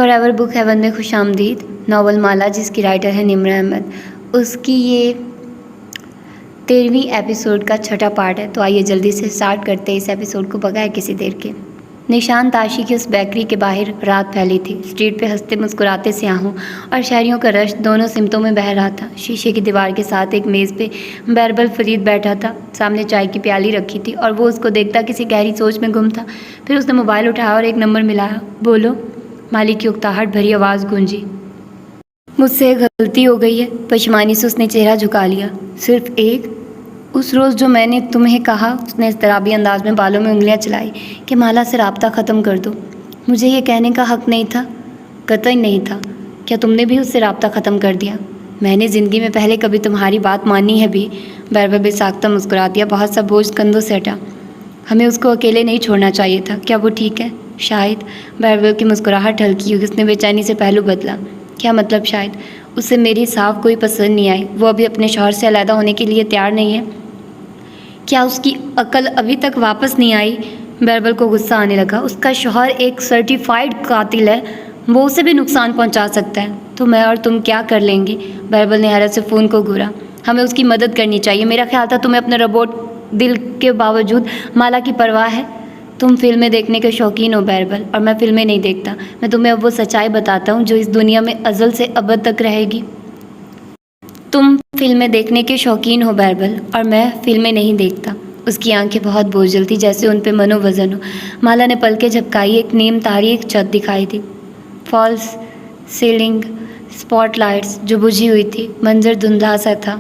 For ever book heaven میں خوش آمدید. ناول مالا جس کی رائٹر ہے نمرہ احمد، اس کی یہ 13ویں ایپیسوڈ کا چھٹا پارٹ ہے. تو آئیے جلدی سے سٹارٹ کرتے ہیں اس ایپیسوڈ کو بغیر کسی دیر کے. نشان تاشی کی اس بیکری کے باہر رات پھیلی تھی. اسٹریٹ پہ ہنستے مسکراتے سیاحوں اور شہریوں کا رش دونوں سمتوں میں بہہ رہا تھا. شیشے کی دیوار کے ساتھ ایک میز پہ بیربل فرید بیٹھا تھا. سامنے چائے کی پیالی رکھی تھی اور وہ اس کو دیکھتا کسی گہری سوچ میں گم تھا. پھر اس نے موبائل اٹھایا اور ایک نمبر ملایا. بولو. مالک کی اکتاہٹ بھری آواز گونجی. مجھ سے ایک غلطی ہو گئی ہے. پشیمانی سے اس نے چہرہ جھکا لیا. صرف ایک؟ اس روز جو میں نے تمہیں کہا. اس نے اضطرابی انداز میں بالوں میں انگلیاں چلائی کہ مالا سے رابطہ ختم کر دو. مجھے یہ کہنے کا حق نہیں تھا؟ قطعی نہیں تھا. کیا تم نے بھی اس سے رابطہ ختم کر دیا؟ میں نے زندگی میں پہلے کبھی تمہاری بات مانی ہے بھی؟ بیربل بے ساختہ مسکرا دیا. بہت سا بوجھ کندھوں سے ہٹا. ہمیں اس کو اکیلے نہیں چھوڑنا چاہیے تھا. کیا وہ ٹھیک ہے؟ شاید. بیربل کی مسکراہٹ ہلکی ہوئی. اس نے بے چینی سے پہلو بدلا. کیا مطلب شاید؟ اسے میری صاف کوئی پسند نہیں آئی. وہ ابھی اپنے شوہر سے علیحدہ ہونے کے لیے تیار نہیں ہے. کیا اس کی عقل ابھی تک واپس نہیں آئی؟ بیربل کو غصہ آنے لگا. اس کا شوہر ایک سرٹیفائیڈ قاتل ہے. وہ اسے بھی نقصان پہنچا سکتا ہے. تو میں اور تم کیا کر لیں گے؟ بیربل نے حیرت سے فون کو گھورا. ہمیں اس کی مدد کرنی چاہیے. میرا خیال تھا تمہیں اپنے روبوٹ دل کے باوجود مالا کی پرواہ ہے. تم فلمیں دیکھنے کے شوقین ہو بیربل، اور میں فلمیں نہیں دیکھتا. میں تمہیں اب وہ سچائی بتاتا ہوں جو اس دنیا میں ازل سے ابد تک رہے گی. تم فلمیں دیکھنے کے شوقین ہو بیربل، اور میں فلمیں نہیں دیکھتا. اس کی آنکھیں بہت بوجھل تھی، جیسے ان پہ منو وزن ہو. مالا نے پلکیں جھپکائی. ایک نیم تاریک چھت دکھائی تھی. فالس سیلنگ، اسپاٹ لائٹس جو بجھی ہوئی تھی. منظر دھندلا سا تھا.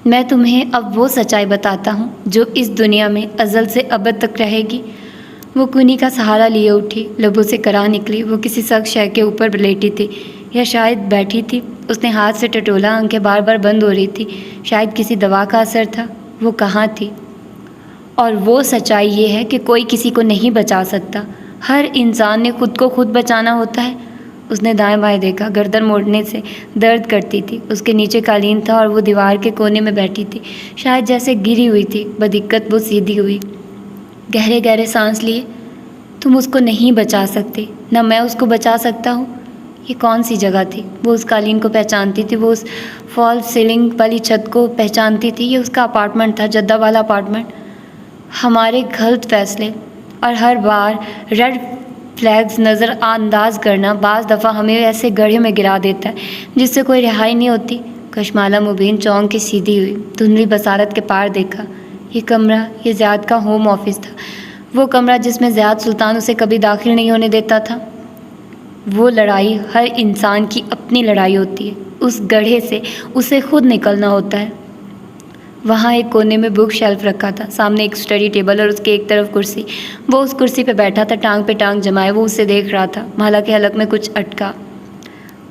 میں تمہیں اب وہ سچائی بتاتا ہوں جو اس دنیا میں ازل سے ابد تک رہے گی. وہ کونی کا سہارا لیے اٹھی. لبوں سے کرا نکلی. وہ کسی سخت شے کے اوپر لیٹی تھی یا شاید بیٹھی تھی. اس نے ہاتھ سے ٹٹولا. آنکھیں بار بار بند ہو رہی تھی. شاید کسی دوا کا اثر تھا. وہ کہاں تھی؟ اور وہ سچائی یہ ہے کہ کوئی کسی کو نہیں بچا سکتا. ہر انسان نے خود کو خود بچانا ہوتا ہے. اس نے دائیں بائیں دیکھا. گردن موڑنے سے درد کرتی تھی. اس کے نیچے قالین تھا اور وہ دیوار کے کونے میں بیٹھی تھی، شاید جیسے گری ہوئی تھی. بدقت وہ سیدھی ہوئی. گہرے گہرے سانس لیے. تم اس کو نہیں بچا سکتے. نہ میں اس کو بچا سکتا ہوں. یہ کون سی جگہ تھی؟ وہ اس قالین کو پہچانتی تھی. وہ اس فال سیلنگ والی چھت کو پہچانتی تھی. یہ اس کا اپارٹمنٹ تھا، جدہ والا اپارٹمنٹ. ہمارے غلط فیصلے اور ہر بار ریڈ فلیگز نظر انداز کرنا بعض دفعہ ہمیں ایسے گڑھے میں گرا دیتا ہے جس سے کوئی رہائی نہیں ہوتی. کشمالہ مبین چونک کے سیدھی ہوئی. دھندلی بصارت کے پار دیکھا. یہ کمرہ، یہ زیاد کا ہوم آفس تھا. وہ کمرہ جس میں زیاد سلطان اسے کبھی داخل نہیں ہونے دیتا تھا. وہ لڑائی ہر انسان کی اپنی لڑائی ہوتی ہے. اس گڑھے سے اسے خود نکلنا ہوتا ہے. وہاں ایک کونے میں بک شیلف رکھا تھا. سامنے ایک اسٹڈی ٹیبل اور اس کے ایک طرف کرسی. وہ اس کرسی پہ بیٹھا تھا، ٹانگ پہ ٹانگ جمائے. وہ اسے دیکھ رہا تھا. مالا کے حلق میں کچھ اٹکا.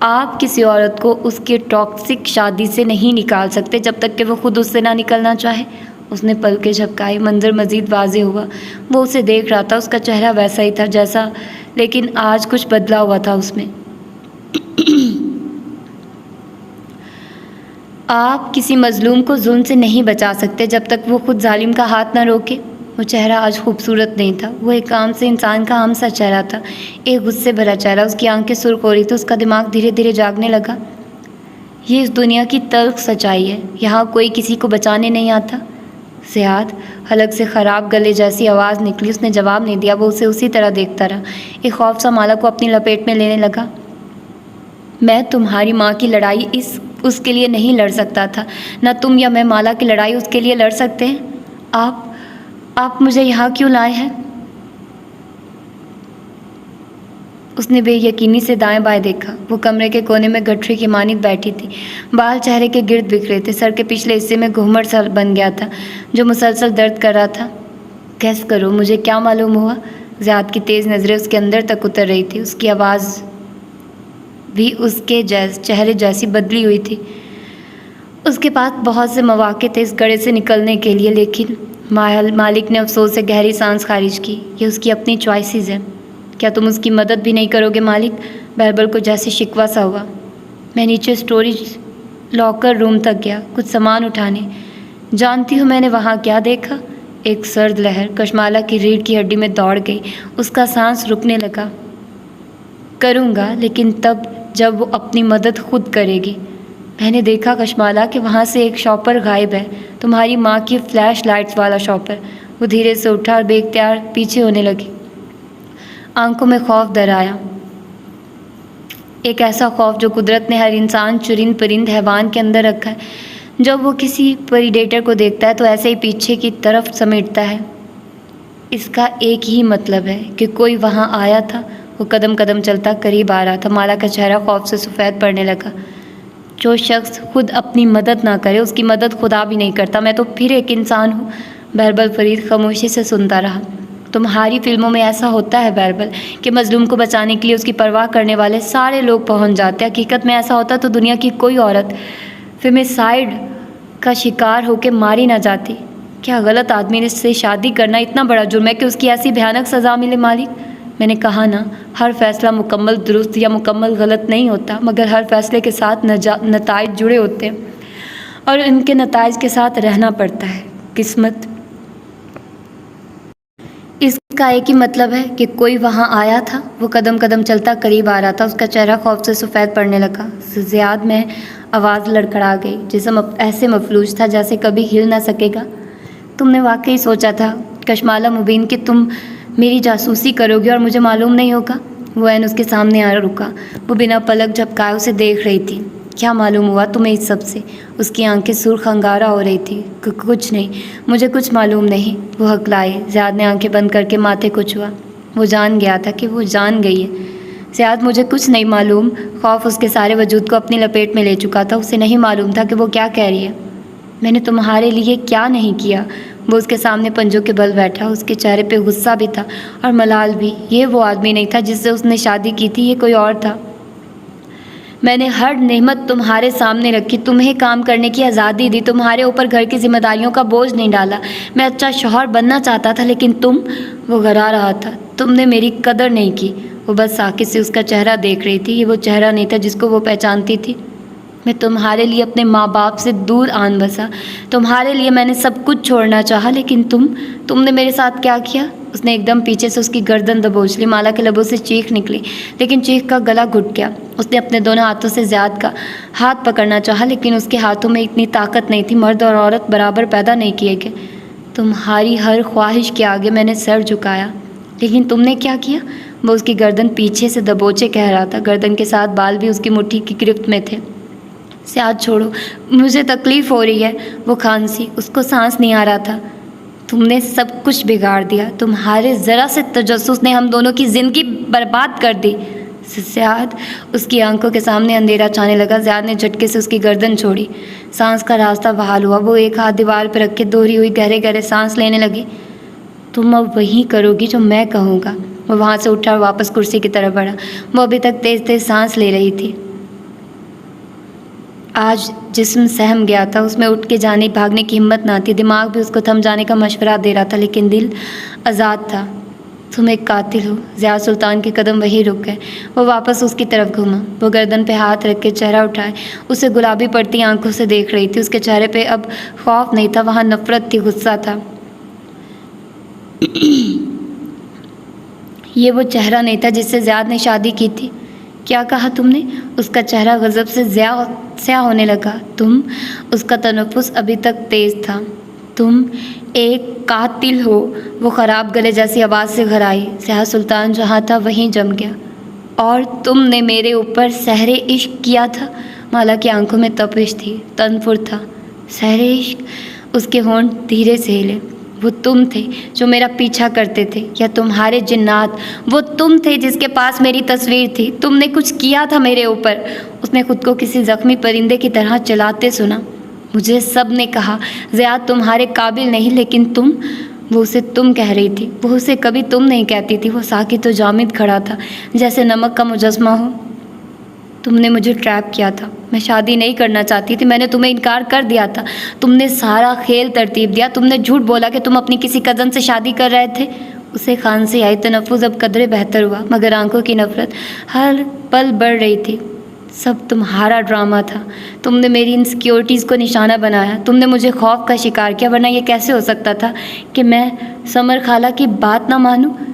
آپ کسی عورت کو اس کے ٹاکسک شادی سے نہیں نکال سکتے جب تک کہ وہ خود اس سے نہ نکلنا چاہے. اس نے پلکیں جھپکائی. منظر مزید واضح ہوا. وہ اسے دیکھ رہا تھا. اس کا چہرہ ویسا ہی تھا جیسا، لیکن آج کچھ بدلا ہوا تھا اس میں. آپ کسی مظلوم کو ظلم سے نہیں بچا سکتے جب تک وہ خود ظالم کا ہاتھ نہ روکے. وہ چہرہ آج خوبصورت نہیں تھا. وہ ایک عام سے انسان کا عام سا چہرہ تھا. ایک غصے بھرا چہرہ. اس کی آنکھیں سرخ ہو رہی تھی. اس کا دماغ دھیرے دھیرے جاگنے لگا. یہ اس دنیا کی تلخ سچائی ہے. یہاں کوئی کسی کو بچانے نہیں آتا. زیاد. حلق سے خراب گلے جیسی آواز نکلی. اس نے جواب نہیں دیا. وہ اسے اسی طرح دیکھتا رہا. ایک خوف سا مالا کو اپنی لپیٹ میں لینے لگا. میں تمہاری ماں کی لڑائی اس کے لیے نہیں لڑ سکتا تھا. نہ تم یا میں مالا کی لڑائی اس کے لیے لڑ سکتے ہیں. آپ مجھے یہاں کیوں لائے ہیں؟ اس نے بے یقینی سے دائیں بائیں دیکھا. وہ کمرے کے کونے میں گٹھری کی مانند بیٹھی تھی. بال چہرے کے گرد بکھرے تھے. سر کے پچھلے حصے میں گھومڑ سا بن گیا تھا جو مسلسل درد کر رہا تھا. گیس کرو مجھے کیا معلوم ہوا؟ زیاد کی تیز نظریں اس کے اندر تک اتر رہی تھی. اس کی آواز بھی اس کے چہرے جیسی بدلی ہوئی تھی. اس کے پاس بہت سے مواقع تھے اس گڑھے سے نکلنے کے لیے، لیکن مالک نے افسوس سے گہری سانس خارج کی. یہ اس کی اپنی چوائسیز ہیں. کیا تم اس کی مدد بھی نہیں کرو گے مالک؟ بیربل کو جیسے شکوہ سا ہوا. میں نیچے اسٹوریج لاکر روم تک گیا کچھ سامان اٹھانے. جانتی ہو میں نے وہاں کیا دیکھا؟ ایک سرد لہر کشمالہ کی ریڑھ کی ہڈی میں دوڑ گئی. اس کا سانس رکنے لگا. کروں گا، لیکن تب جب وہ اپنی مدد خود کرے گی۔ میں نے دیکھا کشمالا کہ وہاں سے ایک شاپر غائب ہے، تمہاری ماں کی فلیش لائٹس والا شاپر۔ وہ دھیرے سے اٹھا اور بے اختیار پیچھے ہونے لگی۔ آنکھوں میں خوف در آیا، ایک ایسا خوف جو قدرت نے ہر انسان، چرند پرند، حیوان کے اندر رکھا ہے۔ جب وہ کسی پریڈیٹر کو دیکھتا ہے تو ایسے ہی پیچھے کی طرف سمیٹتا ہے۔ اس کا ایک ہی مطلب ہے کہ کوئی وہاں آیا تھا۔ وہ قدم قدم چلتا قریب آ رہا تھا۔ مالا کا چہرہ خوف سے سفید پڑنے لگا۔ جو شخص خود اپنی مدد نہ کرے اس کی مدد خدا بھی نہیں کرتا۔ میں تو پھر ایک انسان ہوں۔ بہربل فرید خاموشی سے سنتا رہا۔ تمہاری فلموں میں ایسا ہوتا ہے بہربل کہ مظلوم کو بچانے کے لیے اس کی پرواہ کرنے والے سارے لوگ پہنچ جاتے ہیں۔ حقیقت میں ایسا ہوتا تو دنیا کی کوئی عورت فیمسائیڈ کا شکار ہو کے ماری نہ جاتی۔ کیا غلط آدمی سے شادی کرنا اتنا بڑا جرم ہے کہ اس کی ایسی بھیانک سزا ملے مالک؟ میں نے کہا نا، ہر فیصلہ مکمل درست یا مکمل غلط نہیں ہوتا، مگر ہر فیصلے کے ساتھ نتائج جڑے ہوتے ہیں اور ان کے نتائج کے ساتھ رہنا پڑتا ہے۔ قسمت۔ اس کا ایک ہی مطلب ہے کہ کوئی وہاں آیا تھا۔ وہ قدم قدم چلتا قریب آ رہا تھا۔ اس کا چہرہ خوف سے سفید پڑنے لگا۔ زیاد میں آواز لڑکھڑا گئی۔ جسم ایسے مفلوج تھا جیسے کبھی ہل نہ سکے گا۔ تم نے واقعی سوچا تھا کشمالا مبین کہ تم میری جاسوسی کرو گی اور مجھے معلوم نہیں ہوگا؟ وہ عین اس کے سامنے آ رکا۔ وہ بنا پلک جھپکائے اسے دیکھ رہی تھی۔ کیا معلوم ہوا تمہیں اس سب سے؟ اس کی آنکھیں سرخ انگارہ ہو رہی تھی۔ کچھ نہیں، مجھے کچھ معلوم نہیں، وہ ہکلائی۔ زیاد نے آنکھیں بند کر کے ماتھے کو چھوا۔ وہ جان گیا تھا کہ وہ جان گئی ہے۔ زیاد، مجھے کچھ نہیں معلوم۔ خوف اس کے سارے وجود کو اپنی لپیٹ میں لے چکا تھا۔ اسے نہیں معلوم تھا کہ وہ کیا کہہ رہی ہے۔ میں نے تمہارے لیے کیا نہیں کیا؟ وہ اس کے سامنے پنجوں کے بل بیٹھا۔ اس کے چہرے پہ غصہ بھی تھا اور ملال بھی۔ یہ وہ آدمی نہیں تھا جس سے اس نے شادی کی تھی، یہ کوئی اور تھا۔ میں نے ہر نعمت تمہارے سامنے رکھی، تمہیں کام کرنے کی آزادی دی، تمہارے اوپر گھر کی ذمہ داریوں کا بوجھ نہیں ڈالا۔ میں اچھا شوہر بننا چاہتا تھا، لیکن تم… وہ گھرا رہا تھا۔ تم نے میری قدر نہیں کی۔ وہ بس ساکت سے اس کا چہرہ دیکھ رہی تھی۔ یہ وہ چہرہ نہیں تھا جس کو وہ پہچانتی تھی۔ میں تمہارے لیے اپنے ماں باپ سے دور آن بسا، تمہارے لیے میں نے سب کچھ چھوڑنا چاہا، لیکن تم نے میرے ساتھ کیا کیا؟ اس نے ایک دم پیچھے سے اس کی گردن دبوچ لی۔ مالا کے لبوں سے چیخ نکلی، لیکن چیخ کا گلا گھٹ گیا۔ اس نے اپنے دونوں ہاتھوں سے زیاد کا ہاتھ پکڑنا چاہا، لیکن اس کے ہاتھوں میں اتنی طاقت نہیں تھی۔ مرد اور عورت برابر پیدا نہیں کیے گئے۔ تمہاری ہر خواہش کے آگے میں نے سر جھکایا، لیکن تم نے کیا کیا؟ وہ اس کی گردن پیچھے سے دبوچے کہہ رہا تھا۔ گردن کے ساتھ بال بھی اس کی مٹھی کی گرفت میں تھے۔ زیاد، چھوڑو، مجھے تکلیف ہو رہی ہے۔ وہ کھانسی، اس کو سانس نہیں آ رہا تھا۔ تم نے سب کچھ بگاڑ دیا۔ تمہارے ذرا سے تجسس نے ہم دونوں کی زندگی برباد کر دی۔ زیاد، اس کی آنکھوں کے سامنے اندھیرا چھانے لگا۔ زیاد نے جھٹکے سے اس کی گردن چھوڑی۔ سانس کا راستہ بحال ہوا۔ وہ ایک ہاتھ دیوار پہ رکھ کے دوہری ہوئی گہرے گہرے سانس لینے لگی۔ تم اب وہی کرو گی جو میں کہوں گا۔ وہ وہاں سے اٹھا اور واپس کرسی کی طرف بڑھا۔ وہ ابھی تک تیز تیز سانس لے رہی تھی۔ آج جسم سہم گیا تھا، اس میں اٹھ کے جانے بھاگنے کی ہمت نہ تھی۔ دماغ بھی اس کو تھم جانے کا مشورہ دے رہا تھا، لیکن دل آزاد تھا۔ تم ایک قاتل ہو۔ زیاد سلطان کے قدم وہی رک گئے۔ وہ واپس اس کی طرف گھوما۔ وہ گردن پہ ہاتھ رکھ کے چہرہ اٹھائے اسے گلابی پڑتی آنکھوں سے دیکھ رہی تھی۔ اس کے چہرے پہ اب خوف نہیں تھا، وہاں نفرت تھی، غصہ تھا۔ یہ وہ چہرہ نہیں تھا جس سے زیاد نے شادی کی تھی۔ کیا کہا تم نے؟ اس کا چہرہ غضب سے سیاہ ہونے لگا۔ اس کا تنفس ابھی تک تیز تھا۔ تم ایک قاتل ہو۔ وہ خراب گلے جیسی آواز سے گھر آئی۔ سیاہ سلطان جہاں تھا وہیں جم گیا۔ اور تم نے میرے اوپر سحر عشق کیا تھا؟ مالا کی آنکھوں میں تپش تھی، تنفر تھا۔ سحر عشق؟ اس کے ہونٹ دھیرے سے ہلے۔ وہ تم تھے جو میرا پیچھا کرتے تھے، یا تمہارے جنات؟ وہ تم تھے جس کے پاس میری تصویر تھی۔ تم نے کچھ کیا تھا میرے اوپر۔ اس نے خود کو کسی زخمی پرندے کی طرح چلاتے سنا۔ مجھے سب نے کہا زیاد تمہارے قابل نہیں، لیکن تم… وہ اسے تم کہہ رہی تھی، وہ اسے کبھی تم نہیں کہتی تھی۔ وہ ساکت و جامد کھڑا تھا جیسے نمک کا مجسمہ ہو۔ تم نے مجھے ٹریپ کیا تھا۔ میں شادی نہیں کرنا چاہتی تھی، میں نے تمہیں انکار کر دیا تھا۔ تم نے سارا کھیل ترتیب دیا۔ تم نے جھوٹ بولا کہ تم اپنی کسی کزن سے شادی کر رہے تھے۔ اسے کھانسی آئی، تنفس اب قدرے بہتر ہوا، مگر آنکھوں کی نفرت ہر پل بڑھ رہی تھی۔ سب تمہارا ڈرامہ تھا۔ تم نے میری انسیکیورٹیز کو نشانہ بنایا۔ تم نے مجھے خوف کا شکار کیا، ورنہ یہ کیسے ہو سکتا تھا کہ میں سمر خالہ کی بات نہ مانوں؟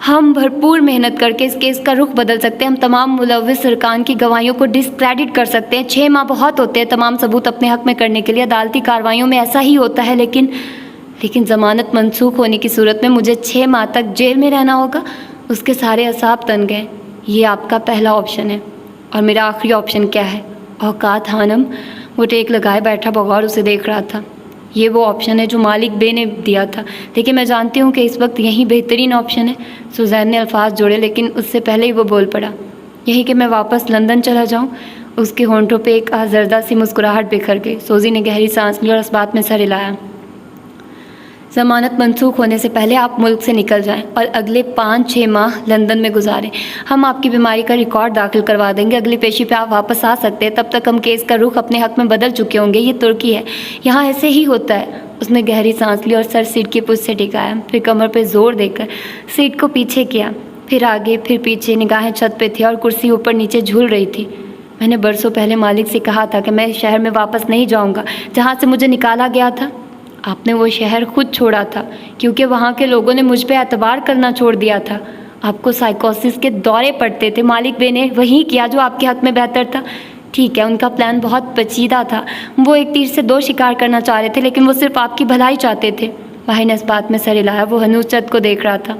ہم بھرپور محنت کر کے اس کیس کا رخ بدل سکتے ہیں. ہم تمام ملوث ارکان کی گواہیوں کو ڈسکریڈٹ کر سکتے ہیں. 6 ماہ بہت ہوتے ہیں تمام ثبوت اپنے حق میں کرنے کے لیے. عدالتی کارروائیوں میں ایسا ہی ہوتا ہے، لیکن ضمانت منسوخ ہونے کی صورت میں مجھے 6 ماہ تک جیل میں رہنا ہوگا. اس کے سارے اعصاب تن گئے. یہ آپ کا پہلا آپشن ہے. اور میرا آخری آپشن کیا ہے؟ اوقات خانم. وہ ٹیک لگائے بیٹھا بغور اسے دیکھ رہا تھا. یہ وہ آپشن ہے جو مالک بے نے دیا تھا، لیکن میں جانتی ہوں کہ اس وقت یہی بہترین آپشن ہے. سوزین نے الفاظ جوڑے، لیکن اس سے پہلے ہی وہ بول پڑا. یہی کہ میں واپس لندن چلا جاؤں. اس کے ہونٹوں پہ ایک آزردہ سی مسکراہٹ بکھر گئی. سوزی نے گہری سانس لی اور اس بات میں سر ہلایا. ضمانت منسوخ ہونے سے پہلے آپ ملک سے نکل جائیں اور اگلے 5-6 ماہ لندن میں گزاریں. ہم آپ کی بیماری کا ریکارڈ داخل کروا دیں گے. اگلی پیشی پہ آپ واپس آ سکتے ہیں. تب تک ہم کیس کا رخ اپنے حق میں بدل چکے ہوں گے. یہ ترکی ہے، یہاں ایسے ہی ہوتا ہے. اس نے گہری سانس لی اور سر سیٹ کی پشت سے ٹکایا، پھر کمر پہ زور دے کر سیٹ کو پیچھے کیا، پھر آگے پھر پیچھے. نگاہیں چھت پہ تھی اور کرسی اوپر نیچے جھول رہی تھی. میں نے برسوں پہلے مالک سے کہا تھا کہ میں شہر میں واپس نہیں جاؤں گا جہاں سے مجھے نکالا گیا تھا. آپ نے وہ شہر خود چھوڑا تھا کیونکہ وہاں کے لوگوں نے مجھ پہ اعتبار کرنا چھوڑ دیا تھا. آپ کو سائیکوسس کے دورے پڑتے تھے. مالک بے نے وہی کیا جو آپ کے حق میں بہتر تھا. ٹھیک ہے، ان کا پلان بہت پیچیدہ تھا. وہ ایک تیر سے 2 شکار کرنا چاہ رہے تھے، لیکن وہ صرف آپ کی بھلائی چاہتے تھے. ماہر نے اس بات میں سر ہلایا. وہ ہنوز چت کو دیکھ رہا تھا.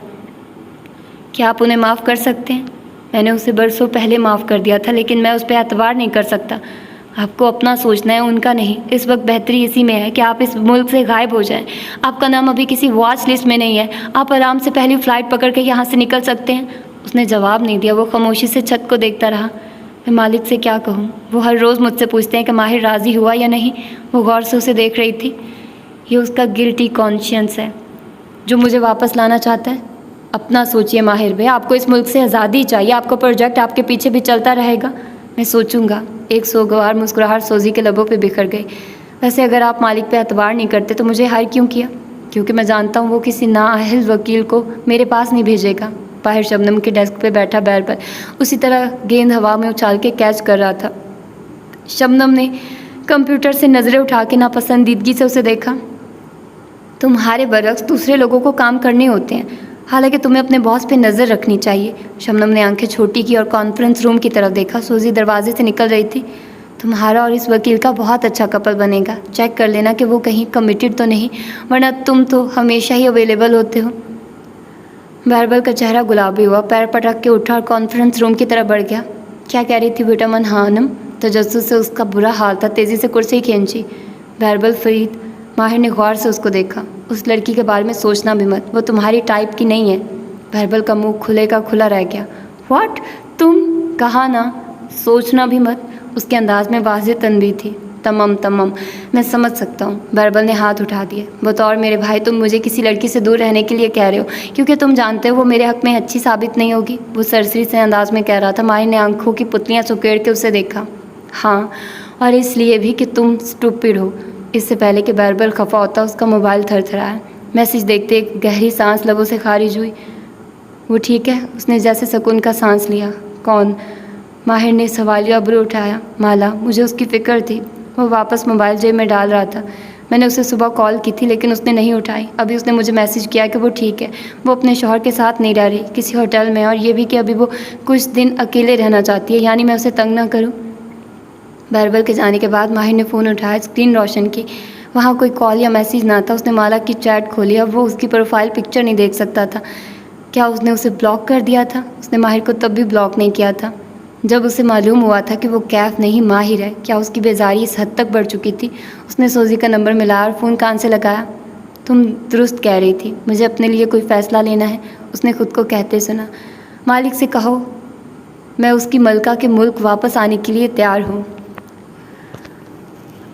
کیا آپ انہیں معاف کر سکتے ہیں؟ میں نے اسے برسوں پہلے معاف کر دیا تھا، لیکن میں اس پہ اعتبار نہیں کر سکتا. آپ کو اپنا سوچنا ہے، ان کا نہیں. اس وقت بہتری اسی میں ہے کہ آپ اس ملک سے غائب ہو جائیں. آپ کا نام ابھی کسی واچ لسٹ میں نہیں ہے. آپ آرام سے پہلی فلائٹ پکڑ کے یہاں سے نکل سکتے ہیں. اس نے جواب نہیں دیا. وہ خاموشی سے چھت کو دیکھتا رہا. میں مالک سے کیا کہوں؟ وہ ہر روز مجھ سے پوچھتے ہیں کہ ماہر راضی ہوا یا نہیں. وہ غور سے اسے دیکھ رہی تھی. یہ اس کا گلٹی کانشینس ہے جو مجھے واپس لانا چاہتا ہے. اپنا سوچئے ماہر بھائی، آپ کو اس ملک سے آزادی چاہیے. آپ کا پروجیکٹ آپ کے پیچھے بھی چلتا رہے گا. میں سوچوں گا. ایک سوگوار مسکراہٹ سوزی کے لبوں پہ بکھر گئی. ویسے اگر آپ مالک پہ اعتبار نہیں کرتے تو مجھے ہائر کیوں کیا؟ کیونکہ میں جانتا ہوں وہ کسی نااہل وکیل کو میرے پاس نہیں بھیجے گا. باہر شبنم کے ڈیسک پہ بیٹھا بیربل اسی طرح گیند ہوا میں اچھال کے کیچ کر رہا تھا. شبنم نے کمپیوٹر سے نظریں اٹھا کے ناپسندیدگی سے اسے دیکھا. تمہارے برعکس دوسرے لوگوں کو کام کرنے ہوتے ہیں، حالانکہ تمہیں اپنے باس پہ نظر رکھنی چاہیے. شبنم نے آنکھیں چھوٹی کی اور کانفرنس روم کی طرف دیکھا. سوزی دروازے سے نکل رہی تھی. تمہارا اور اس وکیل کا بہت اچھا کپل بنے گا. چیک کر لینا کہ وہ کہیں کمیٹڈ تو نہیں، ورنہ تم تو ہمیشہ ہی اویلیبل ہوتے ہو. بیربل کا چہرہ گلابی ہوا، پیر پٹک کے اٹھا اور کانفرنس روم کی طرف بڑھ گیا. کیا کہہ رہی تھی وٹامن خانم؟ تجسس سے اس کا برا حال تھا. تیزی سے کرسی کھینچی. بیربل فرید. ماہر نے غور سے اس کو دیکھا. اس لڑکی کے بارے میں سوچنا بھی مت، وہ تمہاری ٹائپ کی نہیں ہے. بیربل کا منہ کھلے کا کھلا رہ گیا. واٹ؟ تم؟ کہا نا سوچنا بھی مت. اس کے انداز میں واضح تنبیہ تھی. تمام میں سمجھ سکتا ہوں. بیربل نے ہاتھ اٹھا دیے. بطور میرے بھائی تم مجھے کسی لڑکی سے دور رہنے کے لیے کہہ رہے ہو کیونکہ تم جانتے ہو وہ میرے حق میں اچھی ثابت نہیں ہوگی. وہ سرسری سے انداز میں کہہ رہا تھا. ماہر نے آنکھوں کی پتلیاں سکیڑ کے اسے دیکھا. ہاں، اور اس لیے بھی کہ تم اسٹوپڈ ہو. اس سے پہلے کہ بیربل خفا ہوتا اس کا موبائل تھر تھرایا. میسج دیکھتے ایک گہری سانس لبوں سے خارج ہوئی. وہ ٹھیک ہے؟ اس نے جیسے سکون کا سانس لیا. کون؟ ماہر نے سوالیہ ابرو اٹھایا. مالا. مجھے اس کی فکر تھی. وہ واپس موبائل جیب میں ڈال رہا تھا. میں نے اسے صبح کال کی تھی لیکن اس نے نہیں اٹھائی. ابھی اس نے مجھے میسج کیا کہ وہ ٹھیک ہے. وہ اپنے شوہر کے ساتھ نہیں رہ رہی، کسی ہوٹل میں، اور یہ بھی کہ ابھی وہ کچھ دن اکیلے رہنا چاہتی ہے. یعنی میں اسے تنگ نہ کروں. بیربل کے جانے کے بعد ماہر نے فون اٹھایا، اسکرین روشن کی. وہاں کوئی کال یا میسیج نہ تھا. اس نے مالا کی چیٹ کھولی. اب وہ اس کی پروفائل پکچر نہیں دیکھ سکتا تھا. کیا اس نے اسے بلاک کر دیا تھا؟ اس نے ماہر کو تب بھی بلاک نہیں کیا تھا جب اسے معلوم ہوا تھا کہ وہ کیف نہیں ماہر ہے. کیا اس کی بیزاری اس حد تک بڑھ چکی تھی؟ اس نے سوزی کا نمبر ملایا اور فون کان سے لگایا. تم درست کہہ رہی تھی، مجھے اپنے لیے کوئی فیصلہ لینا ہے. اس نے خود کو کہتے سنا. مالک سے کہو میں اس کی ملکہ کے ملک واپس آنے کے لیے تیار ہوں.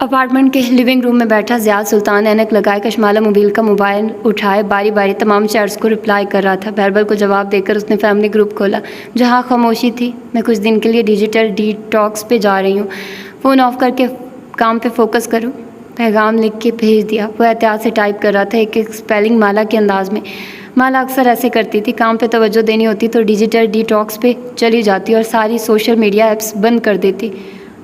اپارٹمنٹ کے لیونگ روم میں بیٹھا زیاد سلطان اینک لگائے کشمالہ موبیل کا موبائل اٹھائے باری باری تمام چیٹس کو رپلائی کر رہا تھا. بیربل کو جواب دے کر اس نے فیملی گروپ کھولا جہاں خاموشی تھی. میں کچھ دن کے لیے ڈیجیٹل ڈی ٹاکس پہ جا رہی ہوں. فون آف کر کے کام پہ فوکس کرو. پیغام لکھ کے بھیج دیا. وہ احتیاط سے ٹائپ کر رہا تھا، ایک اسپیلنگ مالا کے انداز میں. مالا اکثر ایسے کرتی تھی. کام پہ توجہ دینی ہوتی تو ڈیجیٹل ڈی ٹاکس پہ چلی جاتی اور ساری سوشل میڈیا ایپس بند کر دیتی.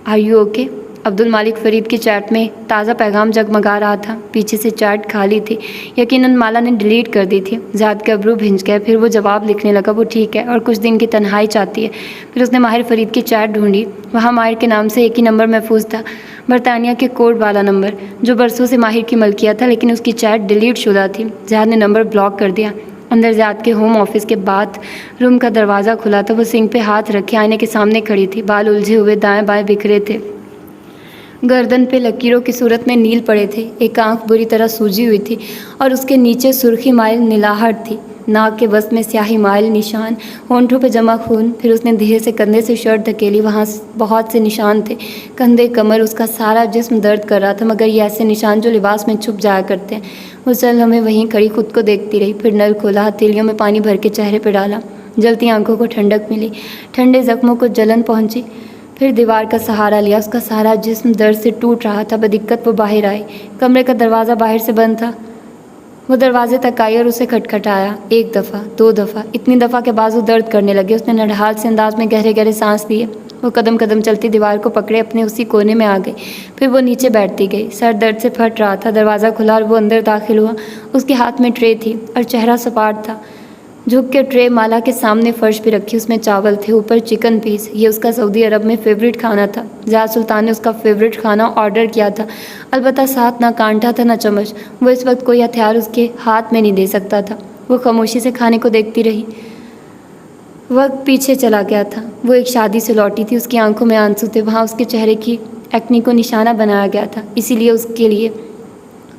Are you okay? Abdul Malik Farid کی چیٹ میں تازہ پیغام جگمگا رہا تھا۔ پیچھے سے چیٹ خالی تھی، یقیناً مالا نے ڈیلیٹ کر دی تھی۔ زیاد کے ابرو بھنج گئے، پھر وہ جواب لکھنے لگا، وہ ٹھیک ہے اور کچھ دن کی تنہائی چاہتی ہے۔ پھر اس نے ماہر فرید کی چیٹ ڈھونڈی، وہاں ماہر کے نام سے ایک ہی نمبر محفوظ تھا، برطانیہ کے کوڈ والا نمبر، جو برسوں سے ماہر کی ملکیت تھا، لیکن اس کی چیٹ ڈیلیٹ شدہ تھی۔ زیاد نے نمبر بلاک کر دیا۔ اندر زیاد کے ہوم آفس کے باتھ روم کا دروازہ کھلا تھا۔ وہ سنک پہ ہاتھ رکھے آئینے کے سامنے کھڑی تھی، بال الجھے ہوئے دائیں بائیں بکھرے تھے، گردن پہ لکیروں کی صورت میں نیل پڑے تھے، ایک آنکھ بری طرح سوجی ہوئی تھی اور اس کے نیچے سرخی مائل نلاہٹ تھی، ناک کے وسط میں سیاہی مائل نشان، ہونٹوں پہ جمع خون۔ پھر اس نے دھیرے سے کندھے سے شرٹ دھکیلی، وہاں بہت سے نشان تھے، کندھے، کمر، اس کا سارا جسم درد کر رہا تھا، مگر یہ ایسے نشان جو لباس میں چھپ جایا کرتے ہیں۔ وہ چل ہمیں وہیں کھڑی خود کو دیکھتی رہی، پھر نل کھولا، ہتھیلیوں میں پانی بھر کے چہرے پہ ڈالا، جلتی آنکھوں کو ٹھنڈک ملی، ٹھنڈے زخموں کو جلن پہنچی۔ پھر دیوار کا سہارا لیا، اس کا سارا جسم درد سے ٹوٹ رہا تھا۔ بدقت وہ باہر آئی، کمرے کا دروازہ باہر سے بند تھا۔ وہ دروازے تک آئی اور اسے کھٹکھٹایا، ایک دفعہ، دو دفعہ، اتنی دفعہ کہ بازو درد کرنے لگے۔ اس نے نڈھال سے انداز میں گہرے گہرے سانس لیے۔ وہ قدم قدم چلتی دیوار کو پکڑے اپنے اسی کونے میں آ گئی، پھر وہ نیچے بیٹھتی گئی، سر درد سے پھٹ رہا تھا۔ دروازہ کھلا اور وہ اندر داخل ہوا۔ اس کے ہاتھ میں ٹرے تھی اور چہرہ سپاٹ تھا۔ جھک کے ٹرے مالا کے سامنے فرش پہ رکھی، اس میں چاول تھے، اوپر چکن پیس، یہ اس کا سعودی عرب میں فیوریٹ کھانا تھا۔ زیاد سلطان نے اس کا فیوریٹ کھانا آرڈر کیا تھا، البتہ ساتھ نہ کانٹا تھا نہ چمچ۔ وہ اس وقت کوئی ہتھیار اس کے ہاتھ میں نہیں دے سکتا تھا۔ وہ خاموشی سے کھانے کو دیکھتی رہی۔ وقت پیچھے چلا گیا تھا، وہ ایک شادی سے لوٹی تھی، اس کی آنکھوں میں آنسو تھے، وہاں اس کے چہرے کی ایکنی کو نشانہ بنایا گیا تھا، اسی لیے اس کے لیے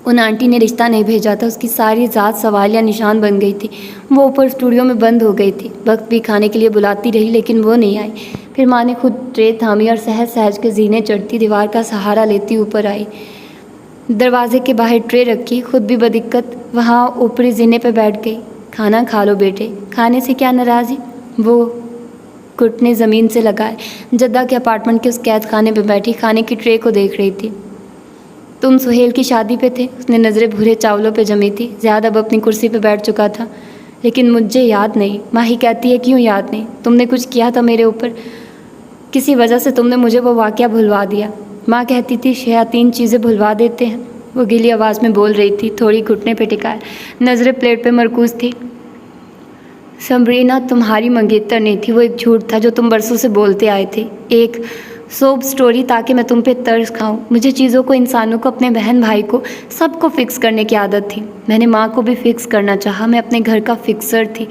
ان آنٹی نے رشتہ نہیں بھیجا تھا۔ اس کی ساری ذات سوالیہ نشان بن گئی تھی۔ وہ اوپر اسٹوڈیو میں بند ہو گئی تھی، وقت بھی کھانے کے لیے بلاتی رہی لیکن وہ نہیں آئی۔ پھر ماں نے خود ٹرے تھامی اور سہج سہج کے زینے چڑھتی دیوار کا سہارا لیتی اوپر آئی، دروازے کے باہر ٹرے رکھی، خود بھی بدقت وہاں اوپری زینے پہ بیٹھ گئی۔ کھانا کھا لو بیٹے، کھانے سے کیا ناراضی؟ وہ گھٹنے زمین سے لگائے جدہ کے اپارٹمنٹ کے اس قید خانے پہ بیٹھی کھانے کی ٹرے کو دیکھ رہی تھی۔ تم سہیل کی شادی پہ تھے؟ اس نے نظریں بھورے چاولوں پہ جمی تھی۔ زیاد اب اپنی کرسی پہ بیٹھ چکا تھا۔ لیکن مجھے یاد نہیں۔ ماہی کہتی ہے کیوں یاد نہیں؟ تم نے کچھ کیا تھا میرے اوپر، کسی وجہ سے تم نے مجھے وہ واقعہ بھلوا دیا۔ ماں کہتی تھی شیاطین چیزیں بھلوا دیتے ہیں۔ وہ گیلی آواز میں بول رہی تھی، تھوڑی گھٹنے پہ ٹکائے، نظریں پلیٹ پہ مرکوز تھی۔ سمرینہ تمہاری منگیتر نہیں تھی، وہ ایک جھوٹ تھا جو تم برسوں سے بولتے آئے تھے، ایک سوب سٹوری تاکہ میں تم پہ ترس کھاؤں۔ مجھے چیزوں کو، انسانوں کو، اپنے بہن بھائی کو، سب کو فکس کرنے کی عادت تھی۔ میں نے ماں کو بھی فکس کرنا چاہا، میں اپنے گھر کا فکسر تھی۔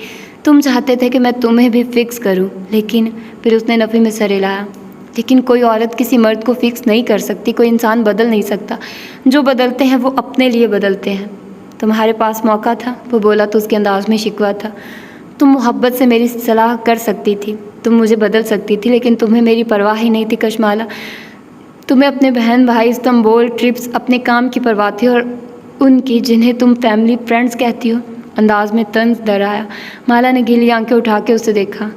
تم چاہتے تھے کہ میں تمہیں بھی فکس کروں، لیکن پھر اس نے نفی میں سر ہلایا۔ لیکن کوئی عورت کسی مرد کو فکس نہیں کر سکتی، کوئی انسان بدل نہیں سکتا۔ جو بدلتے ہیں وہ اپنے لیے بدلتے ہیں۔ تمہارے پاس موقع تھا، وہ بولا تو اس کے انداز میں شکوہ تھا۔ تم محبت سے میری صلاح کر سکتی تھی، تم مجھے بدل سکتی تھی، لیکن تمہیں میری پرواہ ہی نہیں تھی کشمالہ۔ تمہیں اپنے بہن بھائی، استنبول ٹرپس، اپنے کام کی پرواہ تھی، اور ان کی جنہیں تم فیملی فرینڈز کہتی ہو۔ انداز میں طنز ڈر آیا۔ مالا نے گیلی آنکھیں اٹھا کے اسے دیکھا۔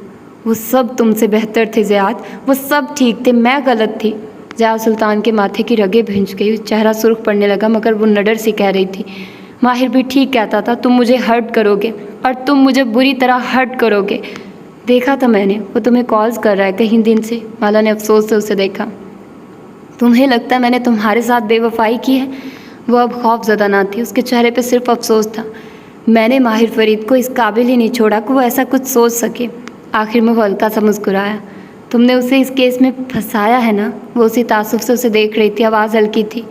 وہ سب تم سے بہتر تھے زیاد، وہ سب ٹھیک تھے، میں غلط تھی۔ زیاد سلطان کے ماتھے کی رگیں بھنج گئی، چہرہ سرخ پڑنے لگا، مگر وہ نڈر سے کہہ رہی تھی، ماہر بھی ٹھیک کہتا تھا، تم مجھے ہرٹ کرو گے اور تم مجھے بری طرح ہرٹ کرو گے۔ دیکھا تھا میں نے، وہ تمہیں کالز کر رہا ہے کہیں دن سے۔ مالا نے افسوس سے اسے دیکھا۔ تمہیں لگتا ہے میں نے تمہارے ساتھ بے وفائی کی ہے؟ وہ اب خوف زدہ نہ تھی، اس کے چہرے پہ صرف افسوس تھا۔ میں نے ماہر فرید کو اس قابل ہی نہیں چھوڑا کہ وہ ایسا کچھ سوچ سکے۔ آخر میں وہ ہلکا سا مسکرایا۔ تم نے اسے اس کیس میں پھنسایا ہے نا؟ وہ اسی تعصب سے اسے دیکھ رہی تھی، آواز ہلکی تھی۔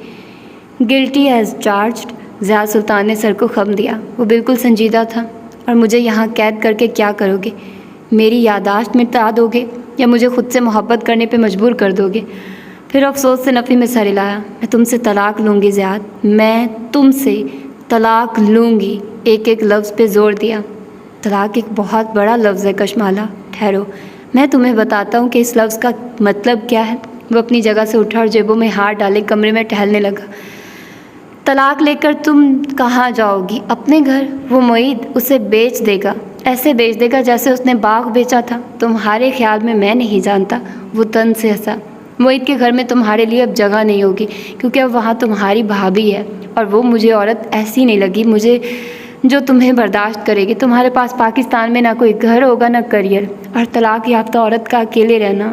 گلٹی ایز چارجڈ۔ زیاد سلطان نے سر کو خم دیا، وہ بالکل سنجیدہ تھا۔ اور مجھے یہاں قید کر کے کیا کرو گے؟ میری یادداشت مٹا دو گے یا مجھے خود سے محبت کرنے پہ مجبور کر دو گے؟ پھر افسوس سے نفی میں سر ہلایا۔ میں تم سے طلاق لوں گی زیاد، میں تم سے طلاق لوں گی، ایک ایک لفظ پہ زور دیا۔ طلاق ایک بہت بڑا لفظ ہے کشمالہ، ٹھہرو، میں تمہیں بتاتا ہوں کہ اس لفظ کا مطلب کیا ہے۔ وہ اپنی جگہ سے اٹھا اور جیبوں میں ہاتھ ڈالے کمرے میں ٹہلنے لگا۔ طلاق لے کر تم کہاں جاؤ گی؟ اپنے گھر۔ وہ معید اسے بیچ دے گا، ایسے بیچ دے گا جیسے اس نے باغ بیچا تھا۔ تمہارے خیال میں نہیں جانتا۔ وہ تن سے ہنسا۔ معید کے گھر میں تمہارے لیے اب جگہ نہیں ہوگی، کیونکہ اب وہاں تمہاری بھابھی ہے، اور وہ مجھے عورت ایسی نہیں لگی مجھے جو تمہیں برداشت کرے گی۔ تمہارے پاس پاکستان میں نہ کوئی گھر ہوگا نہ کریئر، اور طلاق یافتہ عورت کا اکیلے رہنا،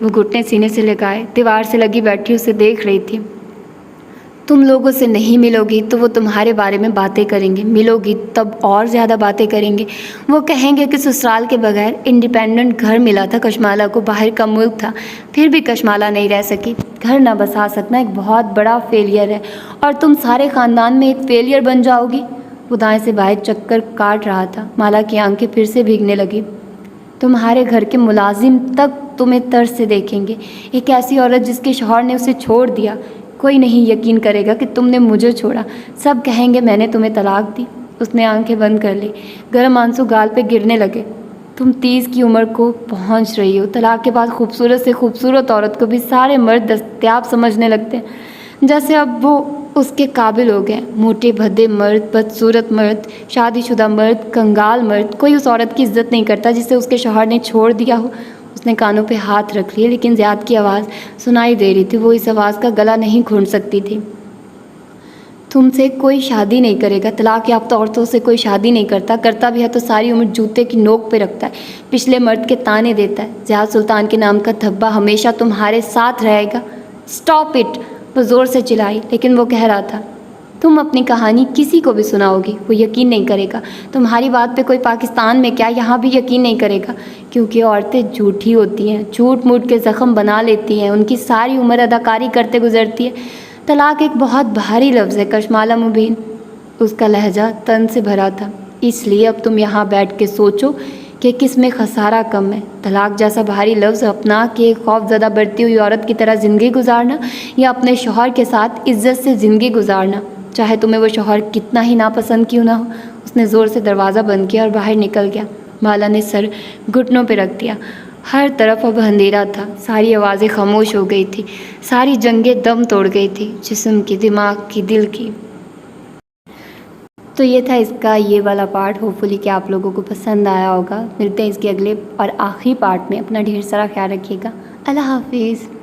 وہ گھٹنے سینے سے لگائے دیوار سے لگی بیٹھی اسے دیکھ رہی تھی۔ تم لوگوں سے نہیں ملو گی تو وہ تمہارے بارے میں باتیں کریں گے، ملو گی تب اور زیادہ باتیں کریں گے۔ وہ کہیں گے کہ سسرال کے بغیر انڈیپینڈنٹ گھر ملا تھا کشمالہ کو، باہر کا ملک تھا، پھر بھی کشمالہ نہیں رہ سکی۔ گھر نہ بسا سکنا ایک بہت بڑا فیلئر ہے اور تم سارے خاندان میں ایک فیلئر بن جاؤ گی۔ وہ دائیں سے بائیں چکر کاٹ رہا تھا۔ مالا کی آنکھیں پھر سے بھیگنے لگی۔ تمہارے گھر کے ملازم تک تمہیں ترس سے دیکھیں گے۔ ایک ایسی عورت جس کے شوہر نے اسے چھوڑ دیا، کوئی نہیں یقین کرے گا کہ تم نے مجھے چھوڑا، سب کہیں گے میں نے تمہیں طلاق دی۔ اس نے آنکھیں بند کر لی، گرم آنسو گال پہ گرنے لگے۔ تم 30 کی عمر کو پہنچ رہی ہو، طلاق کے بعد خوبصورت سے خوبصورت عورت کو بھی سارے مرد دستیاب سمجھنے لگتے ہیں، جیسے اب وہ اس کے قابل ہو گئے۔ موٹے بھدے مرد، بدصورت مرد، شادی شدہ مرد، کنگال مرد، کوئی اس عورت کی عزت نہیں کرتا جسے اس کے شوہر نے چھوڑ دیا ہو۔ اس نے کانوں پہ ہاتھ رکھ لیے لیکن زیاد کی آواز سنائی دے رہی تھی، وہ اس آواز کا گلا نہیں گھونٹ سکتی تھی۔ تم سے کوئی شادی نہیں کرے گا، طلاق یافتہ عورتوں سے کوئی شادی نہیں کرتا، کرتا بھی ہے تو ساری عمر جوتے کی نوک پہ رکھتا ہے، پچھلے مرد کے تانے دیتا ہے۔ زیاد سلطان کے نام کا دھبا ہمیشہ تمہارے ساتھ رہے گا۔ Stop it! وہ زور سے چلائی لیکن وہ کہہ رہا تھا، تم اپنی کہانی کسی کو بھی سناؤ گی، وہ یقین نہیں کرے گا۔ تمہاری بات پہ کوئی پاکستان میں کیا یہاں بھی یقین نہیں کرے گا، کیونکہ عورتیں جھوٹی ہوتی ہیں، جھوٹ موٹ کے زخم بنا لیتی ہیں، ان کی ساری عمر اداکاری کرتے گزرتی ہے۔ طلاق ایک بہت بھاری لفظ ہے کشمالہ مبین، اس کا لہجہ تن سے بھرا تھا، اس لیے اب تم یہاں بیٹھ کے سوچو کہ کس میں خسارہ کم ہے، طلاق جیسا بھاری لفظ اپنا کے خوف زدہ بڑھتی ہوئی عورت کی طرح زندگی گزارنا یا اپنے شوہر کے ساتھ عزت سے زندگی گزارنا، چاہے تمہیں وہ شوہر کتنا ہی ناپسند کیوں نہ ہو۔ اس نے زور سے دروازہ بند کیا اور باہر نکل گیا۔ مالا نے سر گھٹنوں پہ رکھ دیا۔ ہر طرف اب اندھیرا تھا، ساری آوازیں خاموش ہو گئی تھی، ساری جنگیں دم توڑ گئی تھی، جسم کی، دماغ کی، دل کی۔ تو یہ تھا اس کا یہ والا پارٹ، ہوپ فلی کہ آپ لوگوں کو پسند آیا ہوگا۔ ملتے ہیں اس کے اگلے اور آخری پارٹ میں، اپنا ڈھیر سارا خیال رکھیے گا۔ اللہ حافظ۔